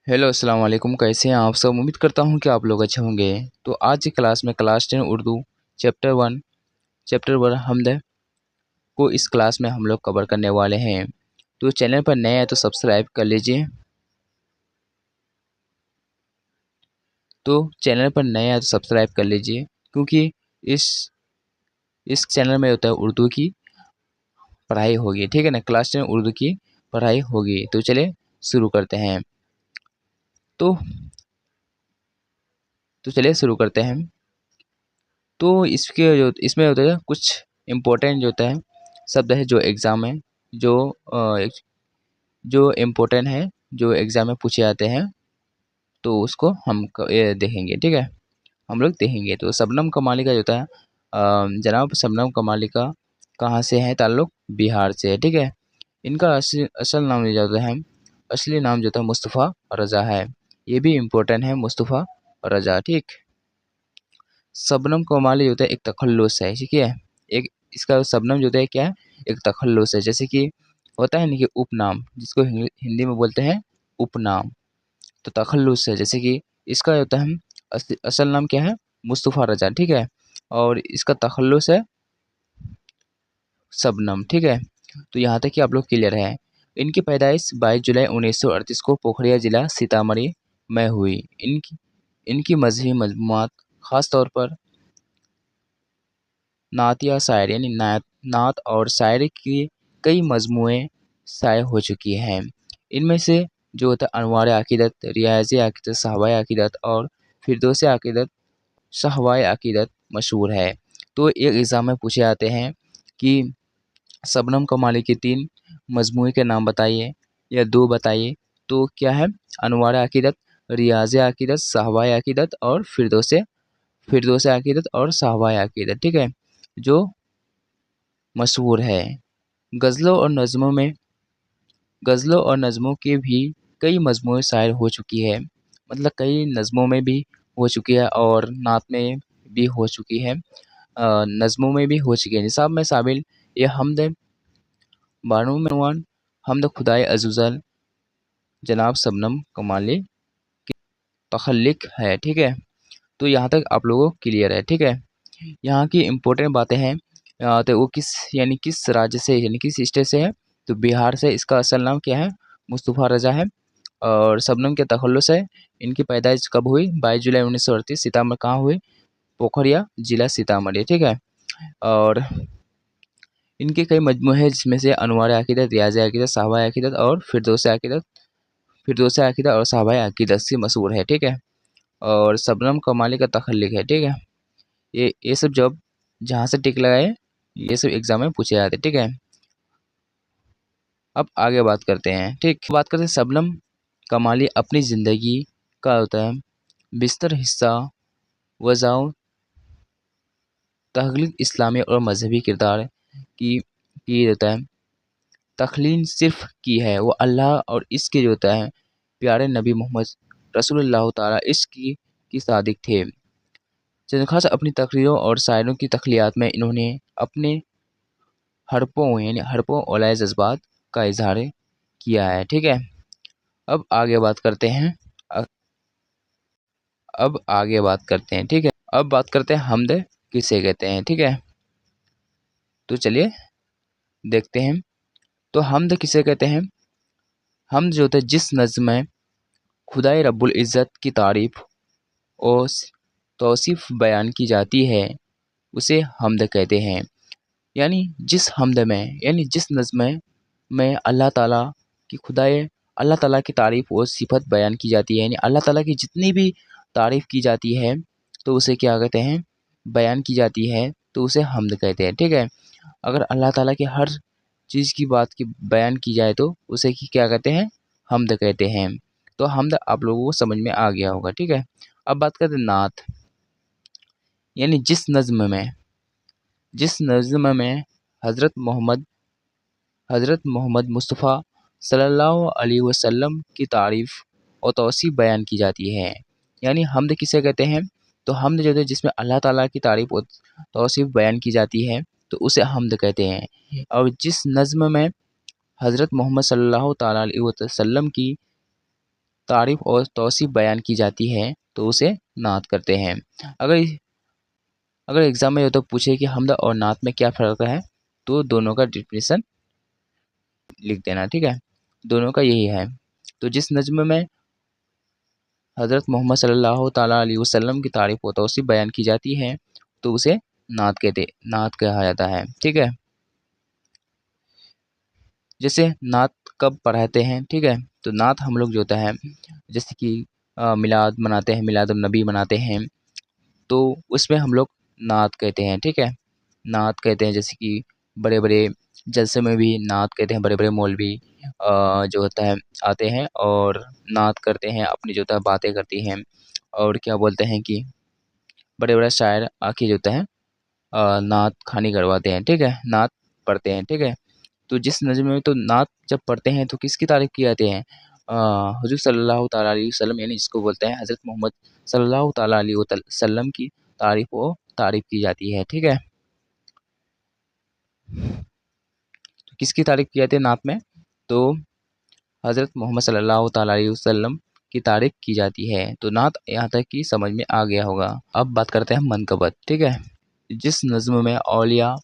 Hello अस्सलाम वालेकुम। कैसे हैं आप सब? उम्मीद करता हूँ कि आप लोग अच्छे होंगे। तो आज की क्लास में क्लास 10 उर्दू चैप्टर 1 हमद को इस क्लास में हम लोग कवर करने वाले हैं। तो चैनल पर नए हैं तो सब्सक्राइब कर लीजिए। क्योंकि इस इस चैनल में होता है उर्दू की पढ़ाई होगी, ठीक है ना। क्लास 10 उर्दू की पढ़ाई होगी। तो चलिए शुरू करते हैं। तो चलिए शुरू करते हैं। तो इसके जो इसमें होता है कुछ इम्पोर्टेंट जो होता है शब्द है जो एग्ज़ाम में जो जो इम्पोर्टेंट है, जो एग्ज़ाम में पूछे जाते हैं, तो उसको हम ये देखेंगे, ठीक है। हम लोग देखेंगे। तो शबनम कमाली का जो होता है जनाब शबनम कमाली का कहाँ से है ताल्लुक़? बिहार से है, ठीक है। इनका असल नाम जो होता है, असली नाम जो था मुस्तफ़ा रज़ा है। ये भी इम्पोर्टेंट है, मुस्तफ़ा रज़ा, ठीक। शबनम कमाली जो होता है एक तखल्लुस है, ठीक है। एक इसका शबनम जो होता है क्या है, एक तखल्लुस है। जैसे कि होता है ना कि उपनाम, जिसको हिंदी में बोलते हैं उपनाम, तो तखल्लुस है। जैसे कि इसका होता है असल नाम क्या है, मुस्तफ़ा रज़ा, ठीक है। और इसका तखल्लुस है शबनम, ठीक है। तो यहाँ तक कि आप लोग क्लियर है। इनकी पैदाइश 22 जुलाई 1938 को पोखरिया ज़िला सीतामढ़ी में हुई। इनकी इनकी मजहबी मजमूआत ख़ास तौर पर नात या शायरी यानी नात और शायरी की कई मजमूएँ शाये हो चुकी हैं। इनमें से जो होता है अनवार अक़ीदत, रियाज़ अक़ीदत, शहवाए अक़ीदत और फिरदौस अक़ीदत, शहवाए अक़ीदत मशहूर है। तो एक एग्ज़ाम में पूछे जाते हैं कि शबनम कमाली के 3 मजमूए के नाम बताइए या 2 बताइए। तो क्या है, अनवार अक़ीदत, रियाज़ अक़ीदत, शहवाए अक़ीदत और फिरदौस अक़ीदत और शहवाए अक़ीदत, ठीक है, जो मशहूर है। गज़लों और नज़्मों के भी कई मजमूए शायर हो चुकी है। मतलब कई नज़्मों में भी हो चुकी है और नात में भी हो चुकी है, नज़्मों में भी हो चुकी है। निसाब में शामिल ये हमद बानो में नवान हमद खुदाए अज़ुज़ल जनाब शबनम कमाली की तख़ल्लुक़ है, ठीक है। तो यहाँ तक आप लोगों को क्लियर है, ठीक है। यहाँ की इम्पोर्टेंट बातें हैं। तो वो किस राज्य से यानी किस स्टेट से है, तो बिहार से। इसका असल नाम क्या है, मुस्तफ़ा रज़ा है। और शबनम के तख़ल्लुस है। इनकी पैदाइश कब हुई, 22 जुलाई 1938 सीतामढ़ी कहाँ हुई, पोखरिया ज़िला सीतामढ़ी, ठीक है। और इनके कई मजमूए हैं जिसमें से अनवार अक़ीदत, रियाज़ अक़ीदत, शहवाए अक़ीदत और फिरदौस अक़ीदत और शहवाए अक़ीदत से मशहूर है, ठीक है। और शबनम कमाली का तख़ल्लुक़ है, ठीक है। ये सब जब जहाँ से टिक लगाए ये सब एग्जाम में पूछे जाते हैं, ठीक है। अब आगे बात करते हैं, ठीक। बात करते हैं शबनम कमाली अपनी ज़िंदगी का होता है बिस्तर हिस्सा वज़ाओ तख्लीक इस्लामी और मजहबी किरदार की होता है तख्लीन सिर्फ की है। वो अल्लाह और इसके जो होता है प्यारे नबी मोहम्मद रसूलुल्लाह ताला इश्क की सादिक थे। चंद खास अपनी तकरीरों और शायरों की तख्लीयात में इन्होंने अपने हड़पों औलाए जज्बात का इजहार किया है, ठीक है। अब आगे बात करते हैं अ- अब आगे बात करते हैं, ठीक है। अब बात करते हैं हमद किसे कहते हैं, ठीक है। तो चलिए देखते हैं। तो हमद किसे कहते हैं? हमद जो होता है जिस नज़्म में खुदाई रब्बुल इज़्ज़त की तारीफ़ और तौसीफ़ बयान की जाती है उसे हमद कहते हैं। यानी जिस हमद में यानी जिस नज़्म में अल्लाह ताला की तारीफ़ और सिफ़त बयान की जाती है, यानी अल्लाह ताला की जितनी भी तारीफ़ की जाती है तो उसे क्या कहते हैं, बयान की जाती है तो उसे हमद कहते हैं, ठीक है। अगर अल्लाह ताला की हर चीज़ की बात की बयान की जाए तो उसे क्या कहते हैं, हमद कहते हैं। तो हमद आप लोगों को समझ में आ गया होगा, ठीक है। अब बात करते हैं नात, यानी जिस नज़्म में हज़रत मोहम्मद मुस्तफ़ा सल्लल्लाहु अलैहि वसल्लम की तारीफ़ और तौसीफ़ बयान की जाती है। यानी हमद किसे कहते हैं, तो हमद जो है जिसमें अल्लाह ताला की तारीफ़ और तौसीफ़ बयान की जाती है तो उसे हमद कहते हैं। और जिस नज़्म में हज़रत मोहम्मद सल्लल्लाहु ताला अलैहि वसल्लम की तारीफ और तौसीफ बयान की जाती है तो उसे नात करते हैं। अगर अगर एग्जाम में तो पूछे कि हमदा और नात में क्या फ़र्क है, तो दोनों का डिफिनेशन लिख देना, ठीक है। दोनों का यही है। तो जिस नज़्म में हज़रत मोहम्मद सल्लल्लाहु ताला अलैहि वसल्लम की तारीफ़ व तौसीफ़ बयान की जाती है तो उसे नात कहा जाता है, ठीक है। जैसे नात कब पढ़ाते हैं, ठीक है। तो नात हम लोग जो होता है जैसे कि मिलाद मनाते हैं, मिलादुन नबी मनाते हैं, तो उसमें हम लोग नात कहते हैं, ठीक है। नात कहते हैं, जैसे कि बड़े बड़े जलसे में भी नात कहते हैं। बड़े बड़े मौलवी जो होता है आते हैं और नात करते हैं, अपनी जो होता है बातें करती हैं, और क्या बोलते हैं कि बड़े बड़े शायर आके जो होता है नात खानी करवाते हैं, ठीक है। नात पढ़ते हैं, ठीक है। तो जिस नज़्म में तो नात जब पढ़ते हैं तो किसकी तारीफ़ की जाती है? हुज़ूर सल्लल्लाहु ताला अलैहि वसल्लम, यानी जिसको बोलते हैं हज़रत मोहम्मद सल्लल्लाहु ताला अलैहि वसल्लम की तारीफ़ की जाती है, ठीक है। तो किसकी तारीफ़ की जाती है नात में? तो हज़रत मोहम्मद सल्लल्लाहु ताला अलैहि वसल्लम की तारीफ़ की जाती है। तो नात यहाँ तक कि समझ में आ गया होगा। अब बात करते हैं मनक़बत, ठीक है। जिस नज़्म में औलिया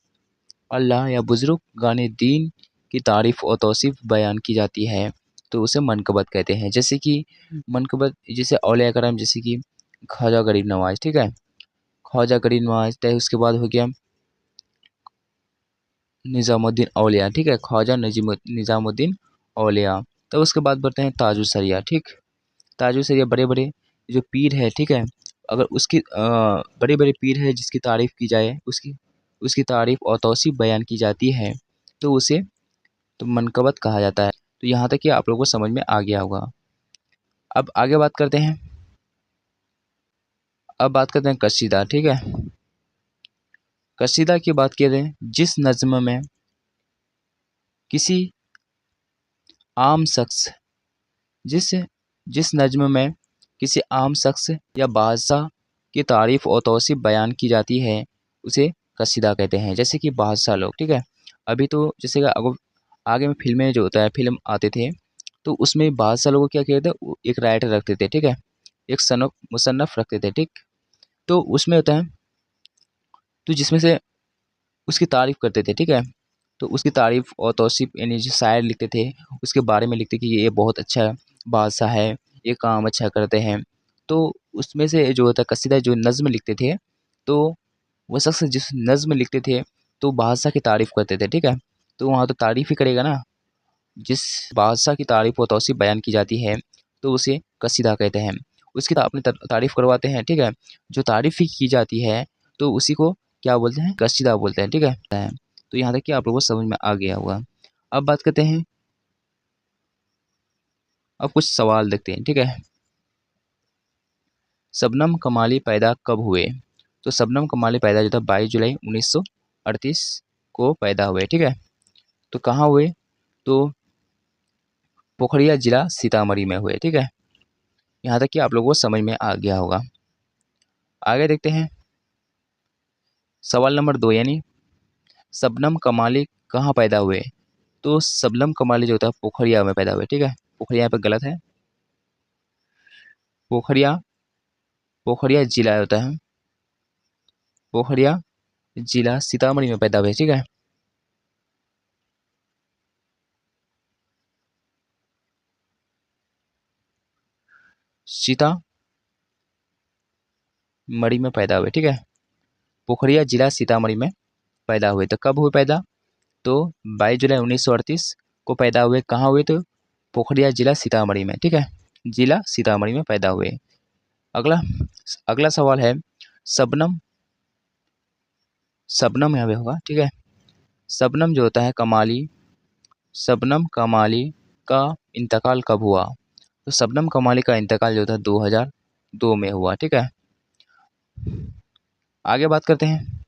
अल्लाह या बुज़ुर्ग गाने दीन की तारीफ़ और तौसीफ़ बयान की जाती है तो उसे मनक़बत कहते हैं। जैसे कि मनक़बत, जैसे औलिया करम, जैसे कि ख्वाजा गरीब नवाज़, ठीक है। ख्वाजा गरीब नवाज़, तो उसके बाद हो गया निज़ामुद्दीन औलिया, ठीक है। ख्वाजा निज़ामुद्दीन औलिया। तो उसके बाद बढ़ते हैं ताजुल सरिया, ठीक। ताजुल सरिया बड़े बड़े जो पीर है, ठीक है। अगर उसकी बड़े बड़े पीर है जिसकी तारीफ़ की जाए, उसकी उसकी तारीफ़ और तौसीफ़ बयान की जाती है तो उसे तो मनक़बत कहा जाता है। तो यहाँ तक कि आप लोगों को समझ में आ गया होगा। अब आगे बात करते हैं। अब बात करते हैं कसीदा, ठीक है। कसीदा की बात करें, जिस नज़्म में किसी आम शख्स जिस जिस नज़्म में किसी आम शख्स या बादशाह की तारीफ़ और तौसीफ़ बयान की जाती है उसे कसीदा कहते हैं। जैसे कि बादशाह लोग, ठीक है। अभी तो जैसे कि आगे में फ़िल्में जो होता है, फ़िल्म आते थे तो उसमें बादशाह लोग को क्या कहते थे, एक राइटर रखते थे, ठीक है। एक मुसन्नफ़ रखते थे, ठीक। तो उसमें होता है, तो जिसमें से उसकी तारीफ़ करते थे, ठीक है। तो उसकी तारीफ़ और तौसीफ़, यानी जो शायर लिखते थे उसके बारे में लिखते कि ये बहुत अच्छा बादशाह है, ये काम अच्छा करते हैं। तो उसमें से जो होता है कसीदा, जो नज़्म लिखते थे, तो वो शख्स जिस नज़्म लिखते थे तो बादशाह की तारीफ़ करते थे, ठीक है। तो वहाँ तो तारीफ़ ही करेगा ना। जिस बादशाह की तारीफ़ और तौसीफ़ बयान की जाती है तो उसे कसीदा कहते हैं। उसकी अपनी तारीफ़ करवाते हैं, ठीक है। जो तारीफ़ ही की जाती है तो उसी को क्या बोलते हैं? कसीदा बोलते हैं, ठीक है। तो यहाँ तक कि आप लोगों को समझ में आ गया होगा। अब बात करते हैं, अब कुछ सवाल देखते हैं, ठीक है। शबनम कमाली पैदा कब हुए? तो शबनम कमाली पैदा जो था 22 जुलाई 1938 को पैदा हुए, ठीक है। तो कहाँ हुए? तो पोखरिया जिला सीतामढ़ी में हुए, ठीक है। यहाँ तक कि आप लोगों को समझ में आ गया होगा। आगे देखते हैं सवाल नंबर 2, यानी शबनम कमाली कहाँ पैदा हुए? तो शबनम कमाली जो होता है पोखरिया में पैदा हुए, ठीक है। पोखरिया यहाँ पे गलत है। पोखरिया पोखरिया जिला होता है, पोखरिया जिला सीतामढ़ी में पैदा हुए, ठीक है। सीतामढ़ी में पैदा हुए, ठीक है। पोखरिया जिला सीतामढ़ी में पैदा हुए। तो कब हुए पैदा? तो 22 जुलाई 1938 को पैदा हुए। कहाँ हुए? तो पोखरिया जिला सीतामढ़ी में, ठीक है। जिला सीतामढ़ी में पैदा हुए। अगला अगला सवाल है, शबनम शबनम यहाँ पे होगा, ठीक है। शबनम जो होता है कमाली, शबनम कमाली का इंतकाल कब हुआ? तो शबनम कमाली का इंतकाल जो था 2002 में हुआ, ठीक है। आगे बात करते हैं,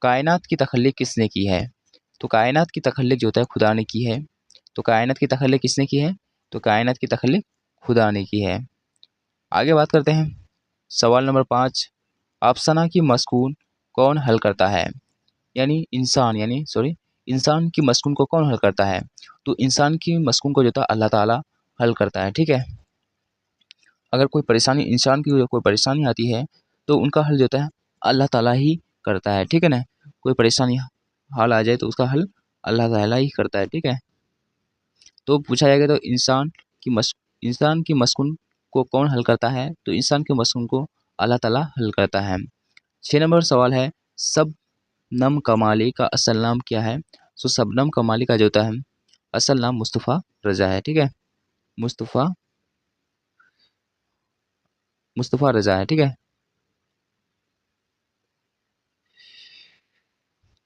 कायनात की तख्लीक किसने की है? तो कायनात की तख्लीक जो होता है खुदा ने की है। तो कायनात की तख्लीक किसने की है? तो कायनात की तख्लीक खुदा ने की है। आगे बात करते हैं, सवाल नंबर 5, अफसाना की मस्कून कौन हल करता है? इंसान की मस्कून को कौन हल करता है? तो इंसान की मस्कून को जो था अल्लाह ताला हल करता है, ठीक है। अगर कोई परेशानी इंसान की कोई परेशानी आती है तो उनका हल जो होता है अल्लाह ताला ही करता है, ठीक है ना। कोई परेशानी हाल आ जाए तो उसका हल अल्लाह ताला ही करता है, ठीक है। तो पूछा जाएगा तो इंसान की मशकून को कौन हल करता है, तो इंसान के मशकून को अल्लाह ताला हल करता है। 6 नंबर सवाल है, शबनम कमाली का असल नाम क्या है। तो शबनम कमाली का जो होता है असल नाम मुस्तफ़ा रज़ा है, ठीक है। मुस्तफ़ा मुस्तफ़ा रज़ा है, ठीक है।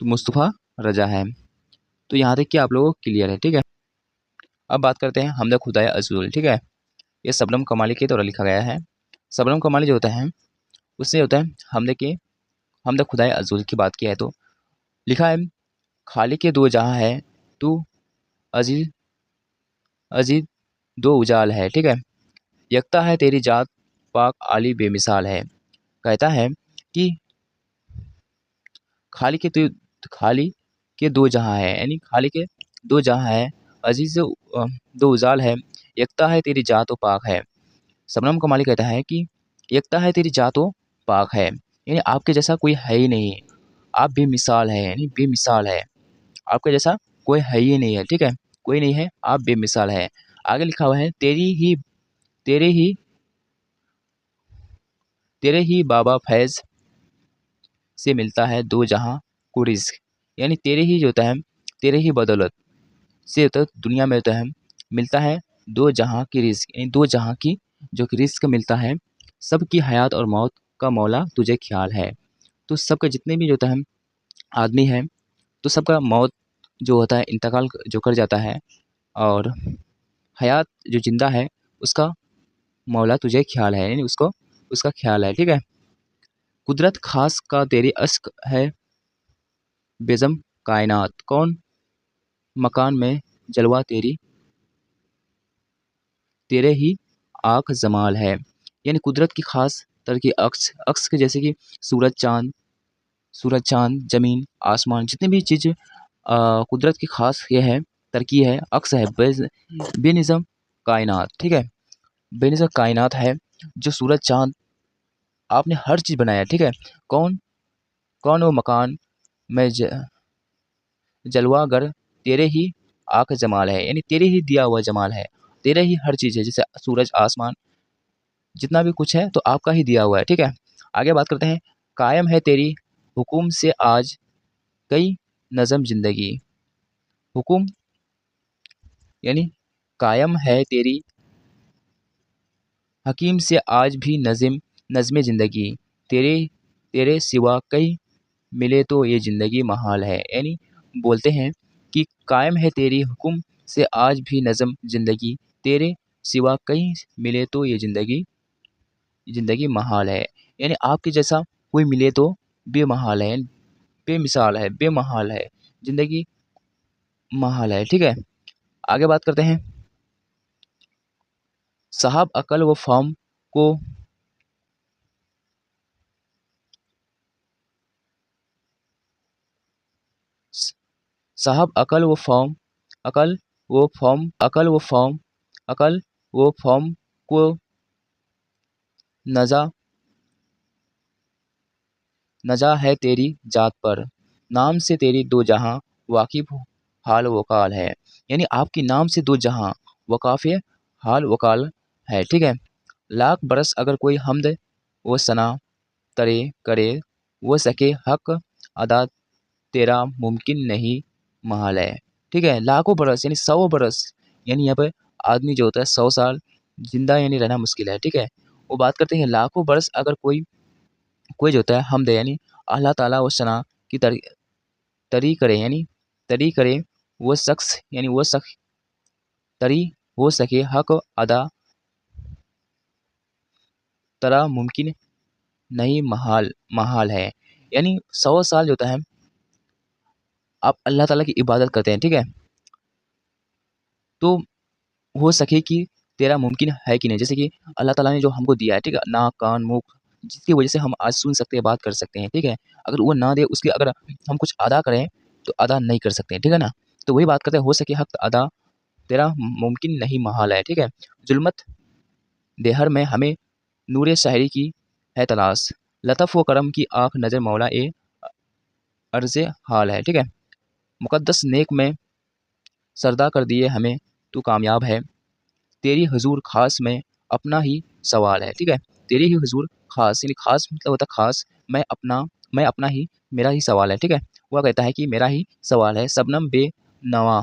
तो मुस्तफ़ा रज़ा है। तो यहाँ तक कि आप लोगों को क्लियर है, ठीक है। अब बात करते हैं हमदा खुदाई अज़ुल, ठीक है। ये शबनम कमाली के द्वारा लिखा गया है। शबनम कमाली जो होता है उससे होता है हमदा खुदाई अज़ुल की बात किया है तो लिखा है, खाली के दो जहाँ है तू अजीज अजीज दो उजाल है, ठीक है। यकता है तेरी जात पाक आली बेमिसाल है। कहता है कि खाली के तो खाली के दो जहाँ है, यानी खाली के दो जहाँ है, अजीज दो उजाल है, यकता है तेरी जात पाक है। शबनम कमाली कहता है कि यकता है तेरी जात पाक है, यानी आपके जैसा कोई है ही नहीं, आप बेमिसाल है, यानी बेमिसाल है, आपके जैसा कोई है ही नहीं है, ठीक है। कोई नहीं है, आप बेमिसाल है। आगे लिखा हुआ है, तेरे ही तेरे ही बाबा फैज़ से मिलता है दो जहाँ को रिज़्क, यानी तेरे ही जो होता है तेरे ही बदौलत से होता है दुनिया में होता है मिलता है दो जहाँ की रिज़्क, यानी दो जहाँ की जो कि रिज़्क मिलता है। सबकी हयात और मौत का मौला तुझे ख्याल है। तो सबके जितने भी जो होता है आदमी है तो सबका मौत जो होता है इंतकाल जो कर जाता है, और हयात जो जिंदा है उसका मौला तुझे ख्याल है, यानी उसको उसका ख्याल है, ठीक है। कुदरत खास का तेरी अश्क है बेज़म कायनात, कौन मकान में जलवा तेरे ही आँख जमाल है, यानी कुदरत की खास तरह की अक्स अक्स के जैसे कि सूरज चाँद ज़मीन आसमान जितनी भी चीज़ कुदरत की खास ये है तरकीब है, अक्स है बेनिज़म कायनात, ठीक है। बेनिज़म कायनात है, जो सूरज चाँद आपने हर चीज़ बनाया, ठीक है। कौन कौन वो मकान में जलवागर तेरे ही आँख जमाल है, यानी तेरे ही दिया हुआ जमाल है, तेरे ही हर चीज़ है, जैसे सूरज आसमान जितना भी कुछ है तो आपका ही दिया हुआ है, ठीक है। आगे बात करते हैं, कायम है तेरी हुकुम से आज कई नज़म ज़िंदगी। हुकुम यानी कायम है तेरी हकीम से आज भी नज़्म ज़िंदगी, तेरे तेरे सिवा कहीं मिले तो ये ज़िंदगी महाल है, यानी बोलते हैं कि कायम है तेरी हुक्म से आज भी नज़म ज़िंदगी, तेरे सिवा कहीं मिले तो ये ज़िंदगी ज़िंदगी महाल है, यानी आपके जैसा कोई मिले तो बेमहाल है, बेमिसाल है, बेमहाल है, ज़िंदगी महाल है, ठीक है। आगे बात करते हैं, साहब अकल व फ़हम को साहब अकल व फ़हम को नज़ा नज़ा है तेरी जात पर, नाम से तेरी दो जहाँ वाकिफ़ हाल वकाल है, यानी आपकी नाम से दो जहाँ वकाफ़ हाल वकाल है, ठीक है। लाख बरस अगर कोई हमद व सना तरे करे, वो सके हक अदा तेरा मुमकिन नहीं महाल है, ठीक है। लाखों बरस यानी 100 बरस, यानी यहाँ पे आदमी जो होता है 100 साल जिंदा यानी रहना मुश्किल है, ठीक है। वो बात करते हैं लाखों बरस अगर कोई कोई जो होता है हमद यानी अल्लाह ताला व सना की तरी करे, यानी तरी करे, वो शख्स यानी वो शख्स तरी हो सके हक अदा तरा मुमकिन नहीं महाल महाल है, यानी 100 साल जो होता है आप अल्लाह ताला की इबादत करते हैं, ठीक है। तो हो सके कि तेरा मुमकिन है कि नहीं, जैसे कि अल्लाह ताला ने जो हमको दिया है, ठीक है, नाक कान मुंह जिसकी वजह से हम आज सुन सकते हैं बात कर सकते हैं, ठीक है। अगर वो ना दे उसके अगर हम कुछ अदा करें तो अदा नहीं कर सकते हैं, ठीक है ना। तो वही बात करते हैं हो सके हक अदा तेरा मुमकिन नहीं महाल है। ठीक है, जुल्मत देहर में हमें नूरे शायरी की है तलाश, लतफ़ व करम की आँख नज़र मौला ए अर्ज़ हाल है। ठीक है, मुक़द्दस नेक में सरदा कर दिए हमें तू कामयाब है, तेरी हुज़ूर ख़ास में अपना ही सवाल है। ठीक है, तेरी ही हुज़ूर ख़ास, यानी ख़ास मतलब होता है ख़ास, मैं अपना ही, मेरा ही सवाल है। ठीक है, वह कहता है कि मेरा ही सवाल है, शबनम बेनवा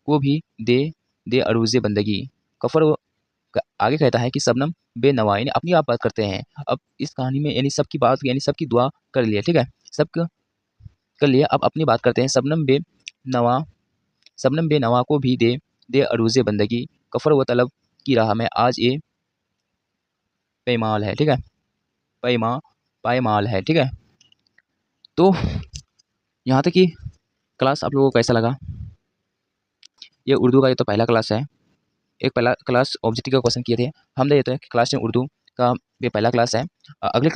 को भी दे अरूज़े बंदगी, कफ़र व आगे कहता है कि शबनम बेनवा, यानी अपनी आप बात करते हैं। अब इस कहानी में यानी सबकी बात, यानी सबकी दुआ कर लिए। ठीक है, सब कर लिए, अब अपनी बात करते हैं। शबनम बेनवा को भी दे अरूज़े बंदगी, कफ़र व तलब की राह में आज ये पैमाल है। ठीक है, पैमा पायमाल है। ठीक है, तो यहाँ तक कि क्लास आप लोगों को कैसा लगा? ये उर्दू का ये तो पहला क्लास है। एक पहला क्लास ऑब्जेक्टिव का क्वेश्चन किए थे। हम दे देते हैं कि क्लास 10 उर्दू का ये पहला क्लास है। अगले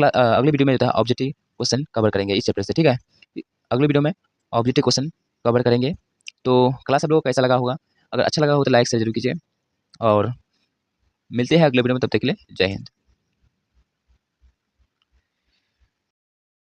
वीडियो में जो है ऑब्जेक्टिव क्वेश्चन कवर करेंगे इस चैप्टर से। ठीक है, अगले वीडियो में ऑब्जेक्टिव क्वेश्चन कवर करेंगे। तो क्लास आप लोगों को कैसा लगा होगा? अगर अच्छा लगा हो तो लाइक शेयर जरूर कीजिए और मिलते हैं अगले वीडियो में। तब तक के लिए जय हिंद।